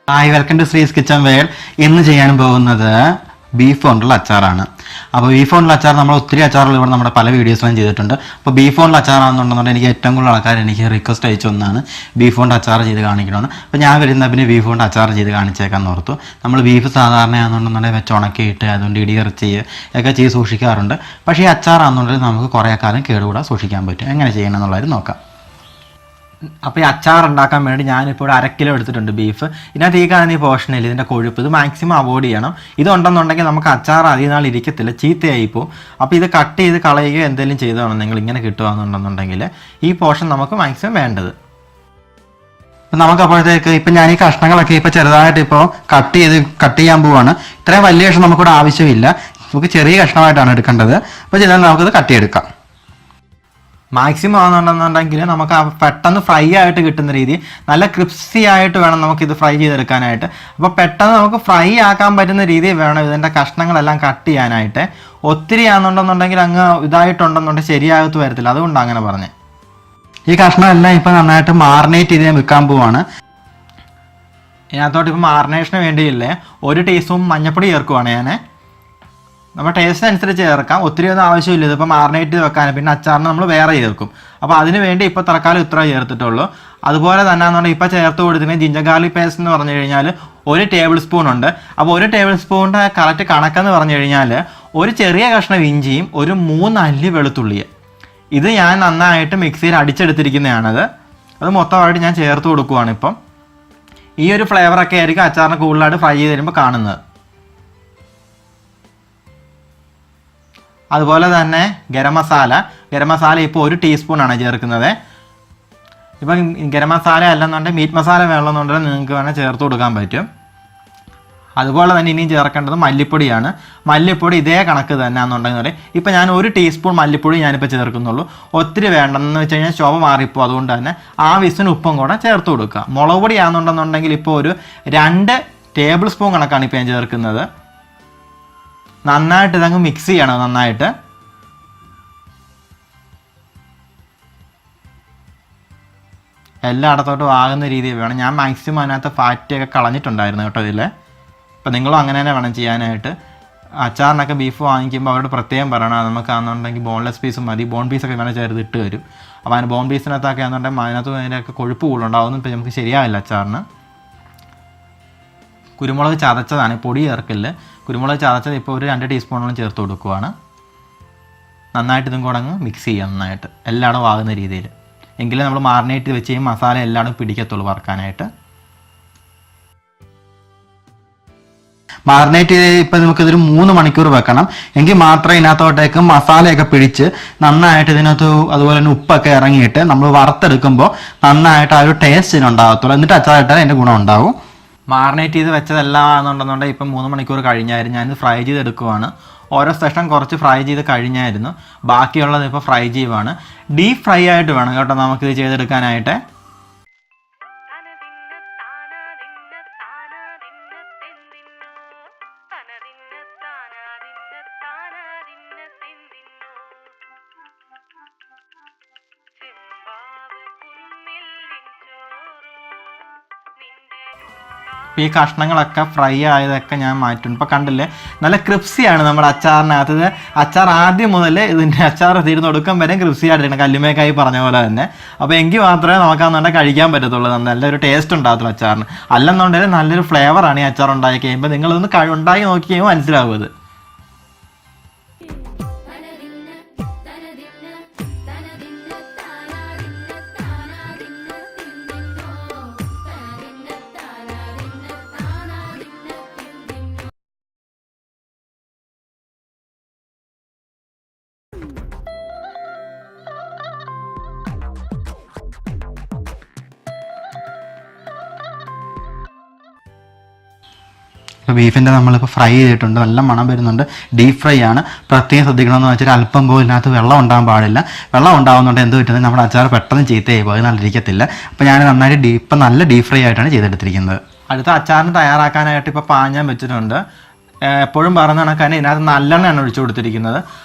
Hi, welcome to Sree's kitchen ware. ഇന്ന് ചെയ്യാൻ പോകുന്നത് ബീഫ് കൊണ്ടുള്ള അച്ചാറാണ്. അപ്പോൾ ബീഫ് കൊണ്ടുള്ള അച്ചാർ നമ്മൾ ഒത്തിരി അച്ചാറുകൾ ഇവിടെ നമ്മുടെ പല വീഡിയോസിലും ചെയ്തിട്ടുണ്ട്. അപ്പോൾ ബീഫ് കൊണ്ടുള്ള അച്ചാറാണെന്നുണ്ടെന്നുണ്ടെങ്കിൽ എനിക്ക് ഏറ്റവും കൂടുതൽ ആൾക്കാർ എനിക്ക് റിക്വസ്റ്റ് അയച്ചു ഒന്നാണ് ബീഫ് കൊണ്ട് അച്ചാർ ചെയ്ത് കാണിക്കണമെന്ന്. അപ്പോൾ ഞാൻ വരുന്ന പിന്നെ ബീഫ് കൊണ്ട് അച്ചാർ ചെയ്ത് കാണിച്ചേക്കാന്ന് ഓർത്തു. നമ്മൾ ബീഫ് സാധാരണയാണെന്നുണ്ടെന്നുണ്ടെങ്കിൽ വെച്ച് ഉണക്കിയിട്ട് അതുകൊണ്ട് ഇടിയിറച്ചി ഒക്കെ ചെയ്ത് സൂക്ഷിക്കാറുണ്ട്. പക്ഷേ ഈ അച്ചാറാണെന്നുണ്ടെങ്കിൽ നമുക്ക് കുറേ കാലം കേടുകൂടാതെ സൂക്ഷിക്കാൻ പറ്റും. എങ്ങനെ ചെയ്യണം എന്നുള്ളത് നോക്കാം. അപ്പോൾ ഈ അച്ചാർ ഉണ്ടാക്കാൻ വേണ്ടി ഞാനിപ്പോൾ ഒരു 1/2 കിലോ എടുത്തിട്ടുണ്ട് ബീഫ്. ഇതിനകത്ത് ഈ കാണുന്ന ഈ പോർഷനിൽ ഇതിൻ്റെ കൊഴുപ്പ് ഇത് മാക്സിമം അവോയ്ഡ് ചെയ്യണം. ഇതുണ്ടെന്നുണ്ടെങ്കിൽ നമുക്ക് അച്ചാർ അധികം നാൾ ഇരിക്കത്തില്ല, ചീത്തയായിപ്പോൾ. അപ്പോൾ ഇത് കട്ട് ചെയ്ത് കളയുകയോ എന്തെങ്കിലും ചെയ്തോണം നിങ്ങൾ ഇങ്ങനെ കിട്ടുകയെന്നുണ്ടെന്നുണ്ടെങ്കിൽ ഈ പോർഷൻ നമുക്ക് മാക്സിമം വേണ്ടത്. ഇപ്പം നമുക്ക് അപ്പോഴത്തേക്ക് ഇപ്പം ഞാൻ ഈ കഷ്ണങ്ങളൊക്കെ ഇപ്പോൾ ചെറുതായിട്ട് ഇപ്പോൾ കട്ട് ചെയ്യാൻ പോവാണ്. ഇത്രയും വലിയ കഷ്ണം നമുക്കിവിടെ ആവശ്യമില്ല, നമുക്ക് ചെറിയ കഷ്ണമായിട്ടാണ് എടുക്കേണ്ടത്. അപ്പോൾ ചെയ്താൽ നമുക്കത് കട്ട് ചെയ്തെടുക്കാം. മാക്സിമം ആണെന്നുണ്ടെന്നുണ്ടെങ്കിൽ നമുക്ക് പെട്ടെന്ന് ഫ്രൈ ആയിട്ട് കിട്ടുന്ന രീതി നല്ല ക്രിസ്പി ആയിട്ട് വേണം നമുക്കിത് ഫ്രൈ ചെയ്തെടുക്കാനായിട്ട്. അപ്പോൾ പെട്ടെന്ന് നമുക്ക് ഫ്രൈ ആക്കാൻ പറ്റുന്ന രീതിയിൽ വേണം ഇതിൻ്റെ കഷ്ണങ്ങളെല്ലാം കട്ട് ചെയ്യാനായിട്ട്. ഒത്തിരി ആണെന്നുണ്ടെന്നുണ്ടെങ്കിൽ അങ്ങ് ഇതായിട്ടുണ്ടെന്നുണ്ടെങ്കിൽ ശരിയാകത്ത് വരത്തില്ല, അതുകൊണ്ടാണ് അങ്ങനെ പറഞ്ഞത്. ഈ കഷ്ണമെല്ലാം ഇപ്പം നന്നായിട്ട് മാറിനേറ്റ് ചെയ്ത് ഞാൻ വെക്കാൻ പോവാണ്. ഇതിനകത്തോട്ട് ഇപ്പം മാറിനേഷന് വേണ്ടിയില്ലേ 1 ടീസ്പൂൺ മഞ്ഞൾപ്പൊടി ചേർക്കുവാണ് ഞാൻ. നമ്മൾ ടേസ്റ്റ് അനുസരിച്ച് ചേർക്കാം, ഒത്തിരി ഒന്നും ആവശ്യമില്ല. ഇതിപ്പോൾ മാറിനേറ്റ് വെക്കാൻ പിന്നെ അച്ചാറിന് നമ്മൾ വേറെ ചേർക്കും. അപ്പോൾ അതിന് വേണ്ടി ഇപ്പോൾ തൽക്കാലം ഇത്ര ചേർത്തിട്ടുള്ളൂ. അതുപോലെ തന്നെ എന്നുണ്ടെങ്കിൽ ഇപ്പോൾ ചേർത്ത് കൊടുത്തിട്ടുണ്ടെങ്കിൽ ജിഞ്ചർ ഗാർലിക് പേസ്റ്റ് എന്ന് പറഞ്ഞു കഴിഞ്ഞാൽ 1 ടേബിൾ സ്പൂൺ ഉണ്ട്. അപ്പോൾ 1 ടേബിൾ സ്പൂണിൻ്റെ കറക്റ്റ് കണക്കെന്ന് പറഞ്ഞു കഴിഞ്ഞാൽ ഒരു ചെറിയ കഷ്ണം ഇഞ്ചിയും 3 അല്ലി വെളുത്തുള്ളിയും ഇത് ഞാൻ നന്നായിട്ട് മിക്സിയിൽ അടിച്ചെടുത്തിരിക്കുന്നതാണത്. അത് മൊത്തമായിട്ട് ഞാൻ ചേർത്ത് കൊടുക്കുവാണ്. ഇപ്പം ഈ ഒരു ഫ്ലേവറൊക്കെ ആയിരിക്കും അച്ചാറിന് കൂടുതലായിട്ട് ഫ്രൈ ചെയ്ത് തരുമ്പോൾ കാണുന്നത്. അതുപോലെ തന്നെ ഗരം മസാല ഇപ്പോൾ 1 ടീസ്പൂണാണ് ചേർക്കുന്നത്. ഇപ്പം ഗരം മസാല അല്ലെന്നുണ്ടെങ്കിൽ മീറ്റ് മസാല വേണമെന്നുണ്ടെങ്കിൽ നിങ്ങൾക്ക് വേണേൽ ചേർത്ത് കൊടുക്കാൻ പറ്റും. അതുപോലെ തന്നെ ഇനിയും ചേർക്കേണ്ടത് മല്ലിപ്പൊടിയാണ്. മല്ലിപ്പൊടി ഇതേ കണക്ക് തന്നെ എന്നുണ്ടെങ്കിൽ ഇപ്പം ഞാൻ 1 ടീസ്പൂൺ മല്ലിപ്പൊടി ഞാനിപ്പോൾ ചേർക്കുന്നുള്ളൂ. ഒത്തിരി വേണ്ടെന്ന് വെച്ച് കഴിഞ്ഞാൽ ശോഭ മാറിപ്പോൾ, അതുകൊണ്ട് തന്നെ ആവശ്യത്തിന് ഉപ്പും കൂടെ ചേർത്ത് കൊടുക്കുക. മുളക് പൊടി ആണെന്നുണ്ടെന്നുണ്ടെങ്കിൽ ഇപ്പോൾ ഒരു 2 ടേബിൾ സ്പൂൺ കണക്കാണ് ഇപ്പോൾ ഞാൻ ചേർക്കുന്നത്. നന്നായിട്ട് ഇതങ്ങ് മിക്സ് ചെയ്യണം. നന്നായിട്ട് എല്ലായിടത്തോട്ടും ആകുന്ന രീതിയിൽ വേണം. ഞാൻ മാക്സിമം അതിനകത്ത് ഫാറ്റൊക്കെ കളഞ്ഞിട്ടുണ്ടായിരുന്നു കേട്ടോ ഇതിൽ. അപ്പോൾ നിങ്ങളും അങ്ങനെ തന്നെ വേണം ചെയ്യാനായിട്ട്. അച്ചാറിനൊക്കെ ബീഫ് വാങ്ങിക്കുമ്പോൾ അവരോട് പ്രത്യേകം പറയണം നമുക്കാണെന്നുണ്ടെങ്കിൽ ബോൺലെസ് പീസും മതി, ബോൺ പീസൊക്കെ വേണം ചേർത്ത് ഇട്ട് വരും. അപ്പോൾ അതിന് ബോൺ പീസിനകത്തൊക്കെ ആണെന്നുണ്ടെങ്കിൽ അതിനകത്ത് അതിൻ്റെയൊക്കെ കൊഴുപ്പ് കൂടുതലുണ്ടാവും, അതൊന്നും ഇപ്പോൾ നമുക്ക് ശരിയാവില്ല അച്ചാറിന്. കുരുമുളക് ചതച്ചതാണ്, പൊടി ചേർക്കില്ല. കുരുമുളക് ചതച്ചത് ഇപ്പോൾ ഒരു 2 ടീസ്പൂണോളം ചേർത്ത് കൊടുക്കുവാണ്. നന്നായിട്ട് ഇതും കൂടെ അങ്ങ് മിക്സ് ചെയ്യുക, നന്നായിട്ട് എല്ലായിടും ആകുന്ന രീതിയിൽ. എങ്കിലും നമ്മൾ മാറിനേറ്റ് വെച്ച് കഴിയുമ്പോൾ മസാല എല്ലായിടും പിടിക്കത്തുള്ളൂ വറുക്കാനായിട്ട്. മാറിനേറ്റ് ചെയ്ത് ഇപ്പം നമുക്കിതൊരു 3 മണിക്കൂർ വെക്കണം. എങ്കിൽ മാത്രമേ ഇതിനകത്തോട്ടേക്ക് മസാലയൊക്കെ പിടിച്ച് നന്നായിട്ട് ഇതിനകത്ത് അതുപോലെ തന്നെ ഉപ്പൊക്കെ ഇറങ്ങിയിട്ട് നമ്മൾ വറുത്തെടുക്കുമ്പോൾ നന്നായിട്ട് ആ ഒരു ടേസ്റ്റിന് ഉണ്ടാകത്തുള്ളൂ. എന്നിട്ട് അച്ചാറിട്ടാൽ അതിൻ്റെ ഗുണം ഉണ്ടാവും. മാറിനേറ്റ് ചെയ്ത് വെച്ചതെല്ലാം ആണെന്നുണ്ടെന്നുണ്ടെങ്കിൽ ഇപ്പം 3 മണിക്കൂർ കഴിഞ്ഞായിരുന്നു. ഞാനിത് ഫ്രൈ ചെയ്തെടുക്കുവാണ്. ഓരോ സെഷൻ കുറച്ച് ഫ്രൈ ചെയ്ത് കഴിഞ്ഞായിരുന്നു, ബാക്കിയുള്ളത് ഇപ്പോൾ ഫ്രൈ ചെയ്യുവാണ്. ഡീപ്പ് ഫ്രൈ ആയിട്ട് വേണം കേട്ടോ നമുക്കിത് ചെയ്തെടുക്കാനായിട്ട്. ഈ കഷ്ണങ്ങളൊക്കെ ഫ്രൈ ആയതൊക്കെ ഞാൻ മാറ്റും. ഇപ്പോൾ കണ്ടില്ലേ നല്ല ക്രിപ്സിയാണ് നമ്മുടെ അച്ചാറിനകത്ത്. അച്ചാർ ആദ്യം മുതൽ ഇതിൻ്റെ അച്ചാർ തീർന്നൊടുക്കം വരെ ക്രിപ്സി ആയിട്ടിരിക്കണം, കല്ലുമേക്കായി പറഞ്ഞ പോലെ തന്നെ. അപ്പോൾ എങ്കിൽ മാത്രമേ നമുക്കന്നുണ്ടെങ്കിൽ കഴിക്കാൻ പറ്റത്തുള്ളൂ, നല്ലൊരു ടേസ്റ്റ് ഉണ്ടാകത്തുള്ളൂ അച്ചാറിന്. അല്ലെന്നുണ്ടെങ്കിൽ നല്ലൊരു ഫ്ലേവറാണ് ഈ അച്ചാർ ഉണ്ടാക്കി കഴിയുമ്പോൾ. നിങ്ങളൊന്ന് ഉണ്ടാക്കി നോക്കി കഴിയുമ്പോൾ മനസ്സിലാവും അത്. ബീഫിൻ്റെ നമ്മളിപ്പോൾ ഫ്രൈ ചെയ്തിട്ടുണ്ട്, നല്ല മണം വരുന്നുണ്ട്. ഡീപ്പ് ഫ്രൈ ആണ്. പ്രത്യേകം ശ്രദ്ധിക്കണമെന്ന് വെച്ചാൽ അല്പം പോലും ഇതിനകത്ത് വെള്ളം ഉണ്ടാകാൻ പാടില്ല. വെള്ളം ഉണ്ടാകുന്നുണ്ട് എന്ത് പറ്റുന്നത് നമ്മുടെ അച്ചാർ പെട്ടെന്ന് ചീത്തയായി പോകും, നല്ല ഇരിക്കത്തില്ല. അപ്പോൾ ഞാൻ നന്നായിട്ട് ഇപ്പം നല്ല ഡീപ്പ് ഫ്രൈ ആയിട്ടാണ് ചെയ്തെടുത്തിരിക്കുന്നത്. അടുത്ത അച്ചാറിന് തയ്യാറാക്കാനായിട്ട് ഇപ്പോൾ പാഞ്ഞാൻ വെച്ചിട്ടുണ്ട്. എപ്പോഴും പറഞ്ഞ കണക്കാണ് ഇതിനകത്ത് നല്ലെണ്ണയാണ് ഒഴിച്ചു കൊടുത്തിരിക്കുന്നത്.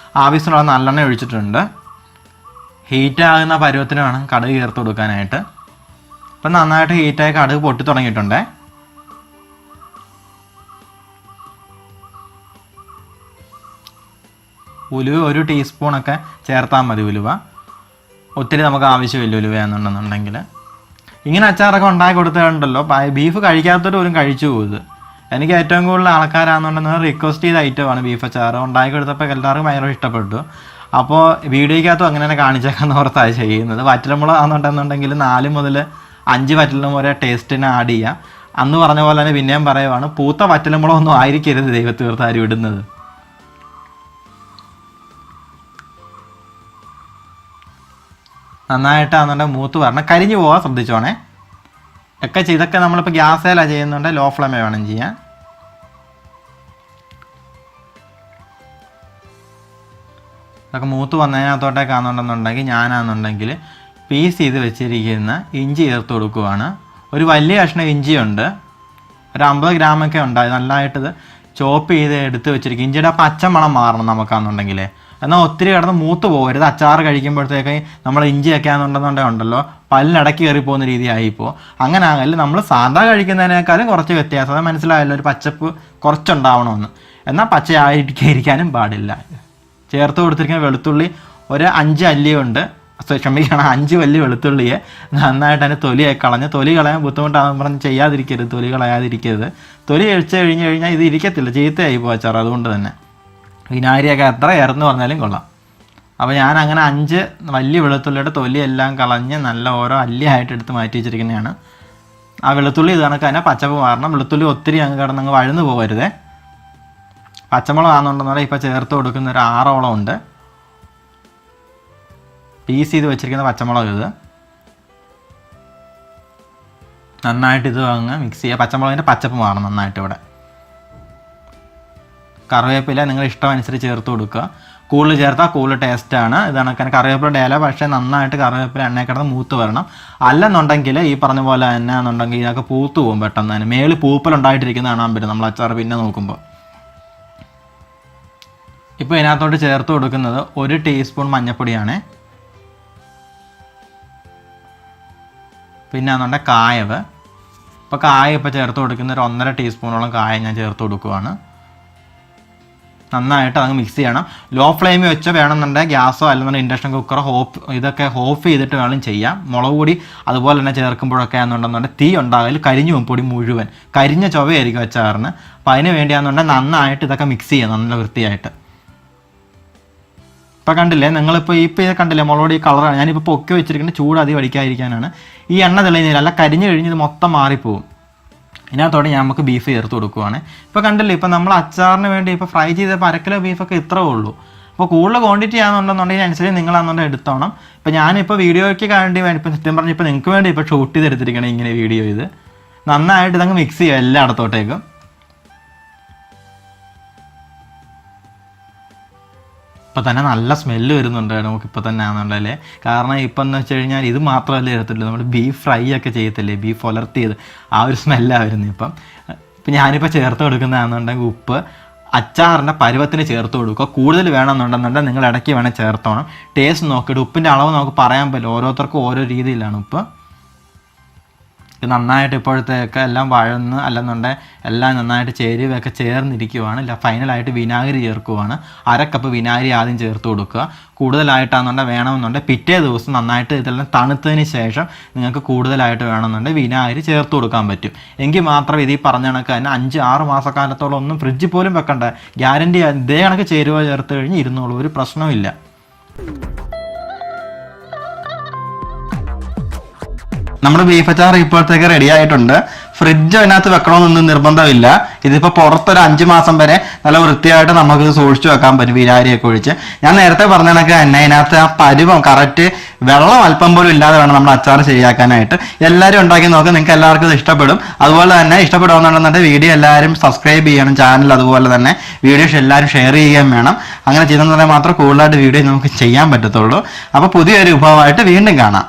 ആവശ്യമുള്ള നല്ലെണ്ണ ഒഴിച്ചിട്ടുണ്ട്. ഹീറ്റാകുന്ന പരുവത്തിന് വേണം കടുക് ചേർത്ത് കൊടുക്കാനായിട്ട്. ഇപ്പം നന്നായിട്ട് ഹീറ്റായി കടുക് പൊട്ടി തുടങ്ങിയിട്ടുണ്ട്. ഉലുവ 1 ടീസ്പൂണൊക്കെ ചേർത്താൽ മതി. ഉലുവ ഒത്തിരി നമുക്ക് ആവശ്യമില്ല ഉലുവ എന്നുണ്ടെന്നുണ്ടെങ്കിൽ. ഇങ്ങനെ അച്ചാറൊക്കെ ഉണ്ടാക്കി കൊടുത്തിട്ടുണ്ടല്ലോ, ബീഫ് കഴിക്കാത്തവർ പോലും കഴിച്ചു പോകുന്നത്. എനിക്ക് ഏറ്റവും കൂടുതൽ ആൾക്കാരാണെന്നുണ്ടെങ്കിൽ റിക്വസ്റ്റ് ചെയ്ത ഐറ്റമാണ് ബീഫ് അച്ചാർ. ഉണ്ടാക്കി കൊടുത്തപ്പോൾ എല്ലാവർക്കും ഭയങ്കര ഇഷ്ടപ്പെട്ടു. അപ്പോൾ വീഡിയോയ്ക്കകത്തും അങ്ങനെ തന്നെ കാണിച്ചേക്കാന്ന് ഓർത്താണ് ചെയ്യുന്നത്. വറ്റൽമുളക് ആണെന്നുണ്ടെന്നുണ്ടെങ്കിൽ 4 മുതൽ 5 വറ്റൽമുളക് വരെ ടേസ്റ്റിന് ആഡ് ചെയ്യാം. അന്ന് പറഞ്ഞ പോലെ തന്നെ പിന്നെയും പറയുവാണ്, പൂത്ത വറ്റൽമുളകൊന്നും ആയിരിക്കരുത് ദൈവത്തീർത്താരും ഇടുന്നത്. നന്നായിട്ടാണെന്നുണ്ടെങ്കിൽ മൂത്ത് വരണം, കരിഞ്ഞു പോകാൻ ശ്രദ്ധിച്ചോണേ. ഇതൊക്കെ നമ്മളിപ്പോൾ ഗ്യാസേലാണ് ചെയ്യുന്നുണ്ട്, ലോ ഫ്ലെയിമേ വേണം ചെയ്യാൻ. ഇതൊക്കെ മൂത്ത് വന്നതിനകത്തോട്ടേക്കാണെന്നുണ്ടെന്നുണ്ടെങ്കിൽ ഞാനാണെന്നുണ്ടെങ്കിൽ പീസ് ചെയ്ത് വെച്ചിരിക്കുന്ന ഇഞ്ചി ചേർത്ത് കൊടുക്കുവാണ്. ഒരു വലിയ കഷ്ണം ഇഞ്ചിയുണ്ട്, ഒരു 50 ഗ്രാമൊക്കെ ഉണ്ടായി. നല്ലതായിട്ടിത് ചോപ്പ് ചെയ്ത് എടുത്ത് വെച്ചിരിക്കും. ഇഞ്ചിയുടെ പച്ചമണം മാറണം നമുക്കാണെന്നുണ്ടെങ്കിൽ. എന്നാൽ ഒത്തിരി കിടന്ന് മൂത്ത് പോകരുത്. അച്ചാർ കഴിക്കുമ്പോഴത്തേക്ക് നമ്മൾ ഇഞ്ചിയൊക്കെ ആണെന്നുണ്ടെന്നുണ്ടല്ലോ പല്ലിടക്കി കയറി പോകുന്ന രീതി ആയിപ്പോൾ. അങ്ങനെ ആകല്ല, നമ്മൾ സാധാ കഴിക്കുന്നതിനേക്കാളും കുറച്ച് വ്യത്യാസം. മനസ്സിലായല്ലോ, ഒരു പച്ചപ്പ് കുറച്ചുണ്ടാവണമെന്ന്. എന്നാൽ പച്ചയായിരിക്കാനും പാടില്ല. ചേർത്ത് കൊടുത്തിരിക്കുന്ന വെളുത്തുള്ളി ഒരു 5 അല്ലിയുണ്ട്, ക്ഷമിക്കണം 5 വലിയ വെളുത്തുള്ളിയെ നന്നായിട്ട് അതിൻ്റെ തൊലിയൊക്കെ കളഞ്ഞ്, തൊലി കളയാൻ ബുദ്ധിമുട്ടാണെന്ന് പറഞ്ഞ് ചെയ്യാതിരിക്കരുത്, തൊലി കളയാതിരിക്കരുത്. തൊലി കഴിച്ച് കഴിഞ്ഞാൽ ഇത് ഇരിക്കത്തില്ല, ചീത്തയായി പോകും അച്ചാർ. അതുകൊണ്ട് തന്നെ വിനാഗിരിയൊക്കെ എത്ര ഏറെന്ന് പറഞ്ഞാലും കൊള്ളാം. അപ്പോൾ ഞാൻ അങ്ങനെ 5 വലിയ വെളുത്തുള്ളിയുടെ തൊലിയെല്ലാം കളഞ്ഞ് നല്ല ഓരോ അല്ലിയായിട്ട് എടുത്ത് മാറ്റി വെച്ചിരിക്കുന്നതാണ്. ആ വെളുത്തുള്ളി ഇത് കണക്ക് തന്നെ പച്ചപ്പ് മാറണം. വെളുത്തുള്ളി ഒത്തിരി അങ്ങ് കിടന്നങ്ങ് വഴന്ന് പോകരുതേ. പച്ചമുളക് ആണെന്നുണ്ടെന്ന് പറഞ്ഞാൽ ഇപ്പോൾ ചേർത്ത് കൊടുക്കുന്ന ഒരു 6ഓളം ഉണ്ട്. പീസ് ചെയ്ത് വെച്ചിരിക്കുന്ന പച്ചമുളക് ഇത് നന്നായിട്ട് ഇത് അങ്ങ് മിക്സ് ചെയ്യുക. പച്ചമുളകിൻ്റെ പച്ചപ്പ് മാറണം നന്നായിട്ട്. ഇവിടെ കറിവേപ്പില നിങ്ങൾ ഇഷ്ടമനുസരിച്ച് ചേർത്ത് കൊടുക്കുക. കൂടുതൽ ചേർത്താൽ കൂടുതൽ ടേസ്റ്റാണ്. ഇത് കണക്കാണ് കറിവേപ്പിലയുടെ ഇല, പക്ഷേ നന്നായിട്ട് കറിവേപ്പില എണ്ണയിൽ കിടന്ന് മൂത്ത് വരണം. അല്ലെന്നുണ്ടെങ്കിൽ ഈ പറഞ്ഞ പോലെ തന്നെ എന്നുണ്ടെങ്കിൽ ഇതൊക്കെ പൂത്ത് പോകും പെട്ടെന്ന് തന്നെ. മേളിൽ പൂപ്പലുണ്ടായിട്ടിരിക്കുന്ന കാണാൻ പറ്റും നമ്മൾ അച്ചാർ പിന്നെ നോക്കുമ്പോൾ. ഇപ്പോൾ ഇതിനകത്തോട്ട് ചേർത്ത് കൊടുക്കുന്നത് 1 ടീസ്പൂൺ മഞ്ഞൾപ്പൊടിയാണ്. പിന്നെ എന്നുണ്ടെങ്കിൽ കായവ്. ഇപ്പോൾ കായ ഇപ്പോൾ ചേർത്ത് കൊടുക്കുന്ന ഒരു 1.5 ടീസ്പൂണോളം കായ ഞാൻ ചേർത്ത് കൊടുക്കുവാണ്. നന്നായിട്ട് അങ്ങ് മിക്സ് ചെയ്യണം. ലോ ഫ്ലെയിമിൽ വെച്ച് വേണമെന്നുണ്ടെങ്കിൽ ഗ്യാസോ അല്ലെന്നുണ്ടെങ്കിൽ ഇൻഡക്ഷൻ കുക്കറോ ഇതൊക്കെ ഓഫ് ചെയ്തിട്ട് വേണം ചെയ്യാം. മുളക് പൊടി അതുപോലെ തന്നെ ചേർക്കുമ്പോഴൊക്കെ ആണെന്നുണ്ടെന്നുണ്ടെങ്കിൽ തീ ഉണ്ടാകൽ കരിഞ്ഞു പോകും. പൊടി മുഴുവൻ കരിഞ്ഞ ചൊവയായിരിക്കും അച്ചാറിന്. അപ്പോൾ അതിന് വേണ്ടിയാണെന്നുണ്ടെങ്കിൽ നന്നായിട്ട് ഇതൊക്കെ മിക്സ് ചെയ്യാം നല്ല വൃത്തിയായിട്ട്. ഇപ്പോൾ കണ്ടില്ലേ, നിങ്ങളിപ്പോൾ ഇത് കണ്ടില്ലേ, മുളക് ഈ കളറാണ്. ഞാനിപ്പോൾ പൊക്കി വെച്ചിരിക്കുന്നത് ചൂട് അധികം അടിക്കാതിരിക്കാനാണ്. ഈ എണ്ണ തെളിയുന്നില്ല, അല്ല കരിഞ്ഞ് കഴിഞ്ഞ് ഇത് മൊത്തം മാറിപ്പോവും. ഇതിനകത്തോടെ നമുക്ക് ബീഫ് ചേർത്ത് കൊടുക്കുവാണ്. ഇപ്പോൾ കണ്ടില്ലേ, ഇപ്പോൾ നമ്മൾ അച്ചാറിന് വേണ്ടി ഇപ്പോൾ ഫ്രൈ ചെയ്തപ്പോൾ 1 കിലോ ബീഫൊക്കെ ഇത്രേ ഉള്ളൂ. അപ്പോൾ കൂടുതൽ ക്വാണ്ടിറ്റി ആണെന്നുണ്ടെന്നുണ്ടെങ്കിൽ അനുസരിച്ച് നിങ്ങളാണെന്നുണ്ടെങ്കിൽ എടുത്തോണം. ഇപ്പോൾ ഞാനിപ്പോൾ വീഡിയോയ്ക്ക് വേണ്ടി ഇപ്പോൾ സത്യം പറഞ്ഞ് ഇപ്പോൾ നിങ്ങൾക്ക് വേണ്ടി ഇപ്പോൾ ഷൂട്ട് ചെയ്തെടുത്തിരിക്കണം ഇങ്ങനെ വീഡിയോ. ഇത് നന്നായിട്ട് ഇതങ്ങ് മിക്സ് ചെയ്യുക എല്ലായിടത്തോട്ടേക്കും. ഇപ്പം തന്നെ നല്ല സ്മെല്ല് വരുന്നുണ്ട് നമുക്കിപ്പോൾ തന്നെ ആണെന്നുണ്ടല്ലേ. കാരണം ഇപ്പം എന്ന് വെച്ച് കഴിഞ്ഞാൽ ഇത് മാത്രമല്ലേ വരത്തുള്ളൂ, നമ്മൾ ബീഫ് ഫ്രൈ ഒക്കെ ചെയ്യത്തില്ലേ, ബീഫ് ഉലർത്തിയത്, ആ ഒരു സ്മെല്ലാണ് വരുന്നത്. ഇപ്പം ഞാനിപ്പോൾ ചേർത്ത് കൊടുക്കുന്നതാണെന്നുണ്ടെങ്കിൽ ഉപ്പ് അച്ചാറിൻ്റെ പരുവത്തിന് ചേർത്ത് കൊടുക്കുക. കൂടുതൽ വേണമെന്നുണ്ടെന്നുണ്ടെങ്കിൽ നിങ്ങൾ ഇടയ്ക്ക് വേണേൽ ചേർത്തോണം. ടേസ്റ്റ് നോക്കിയിട്ട് ഉപ്പിൻ്റെ അളവ് നമുക്ക് പറയാൻ പറ്റില്ല, ഓരോരുത്തർക്കും ഓരോ രീതിയിലാണ് ഉപ്പ്. നന്നായിട്ട് ഇപ്പോഴത്തേക്ക് എല്ലാം വഴന്ന് അല്ലെന്നുണ്ടെങ്കിൽ എല്ലാം നന്നായിട്ട് ചേരുവയൊക്കെ ചേർന്നിരിക്കുവാണ്. ഫൈനലായിട്ട് വിനാഗിരി ചേർക്കുവാണ്. 1 കപ്പ് വിനാഗിരി ആദ്യം ചേർത്ത് കൊടുക്കുക. കൂടുതലായിട്ടാണെന്നുണ്ടെങ്കിൽ വേണമെന്നുണ്ടെങ്കിൽ പിറ്റേ ദിവസം നന്നായിട്ട് ഇതെല്ലാം തണുത്തതിന് ശേഷം നിങ്ങൾക്ക് കൂടുതലായിട്ട് വേണമെന്നുണ്ടെങ്കിൽ വിനാഗിരി ചേർത്ത് കൊടുക്കാൻ പറ്റും. എങ്കിൽ മാത്രം ഇത് ഈ പറഞ്ഞ കണക്ക് തന്നെ 5-6 മാസക്കാലത്തോളം ഒന്നും ഫ്രിഡ്ജിൽ പോലും വെക്കണ്ട, ഗ്യാരണ്ടി. ഇതേ കണക്ക് ചേരുവ ചേർത്ത് കഴിഞ്ഞ് ഇരുന്നോളൂ, ഒരു പ്രശ്നവും. നമ്മുടെ ബീഫ് അച്ചാർ ഇപ്പോഴത്തേക്ക് റെഡി ആയിട്ടുണ്ട്. ഫ്രിഡ്ജ് അതിനകത്ത് വെക്കണമെന്നൊന്നും നിർബന്ധമില്ല. ഇതിപ്പോൾ പുറത്തൊരു 5 മാസം വരെ നല്ല വൃത്തിയായിട്ട് നമുക്ക് സൂക്ഷിച്ചു വെക്കാൻ പറ്റും വിനാഗിരിയൊക്കെ ഒഴിച്ച്. ഞാൻ നേരത്തെ പറഞ്ഞ കണക്ക് തന്നെ അതിനകത്ത് ആ പരുവം കറക്റ്റ്, വെള്ളം അല്പം പോലും ഇല്ലാതെ വേണം നമ്മൾ അച്ചാർ ശരിയാക്കാനായിട്ട്. എല്ലാവരും ഉണ്ടാക്കി നോക്കുക, നിങ്ങൾക്ക് എല്ലാവർക്കും ഇത് ഇഷ്ടപ്പെടും. അതുപോലെ തന്നെ ഇഷ്ടപ്പെടുമെന്നുണ്ടെന്നുണ്ടെങ്കിൽ വീഡിയോ എല്ലാവരും സബ്സ്ക്രൈബ് ചെയ്യണം ചാനൽ. അതുപോലെ തന്നെ വീഡിയോസ് എല്ലാവരും ഷെയർ ചെയ്യുകയും വേണം. അങ്ങനെ ചെയ്തെന്നുണ്ടെങ്കിൽ മാത്രം കൂടുതലായിട്ട് വീഡിയോ നമുക്ക് ചെയ്യാൻ പറ്റത്തുള്ളൂ. അപ്പോൾ പുതിയൊരു വിഭവമായിട്ട് വീണ്ടും കാണാം.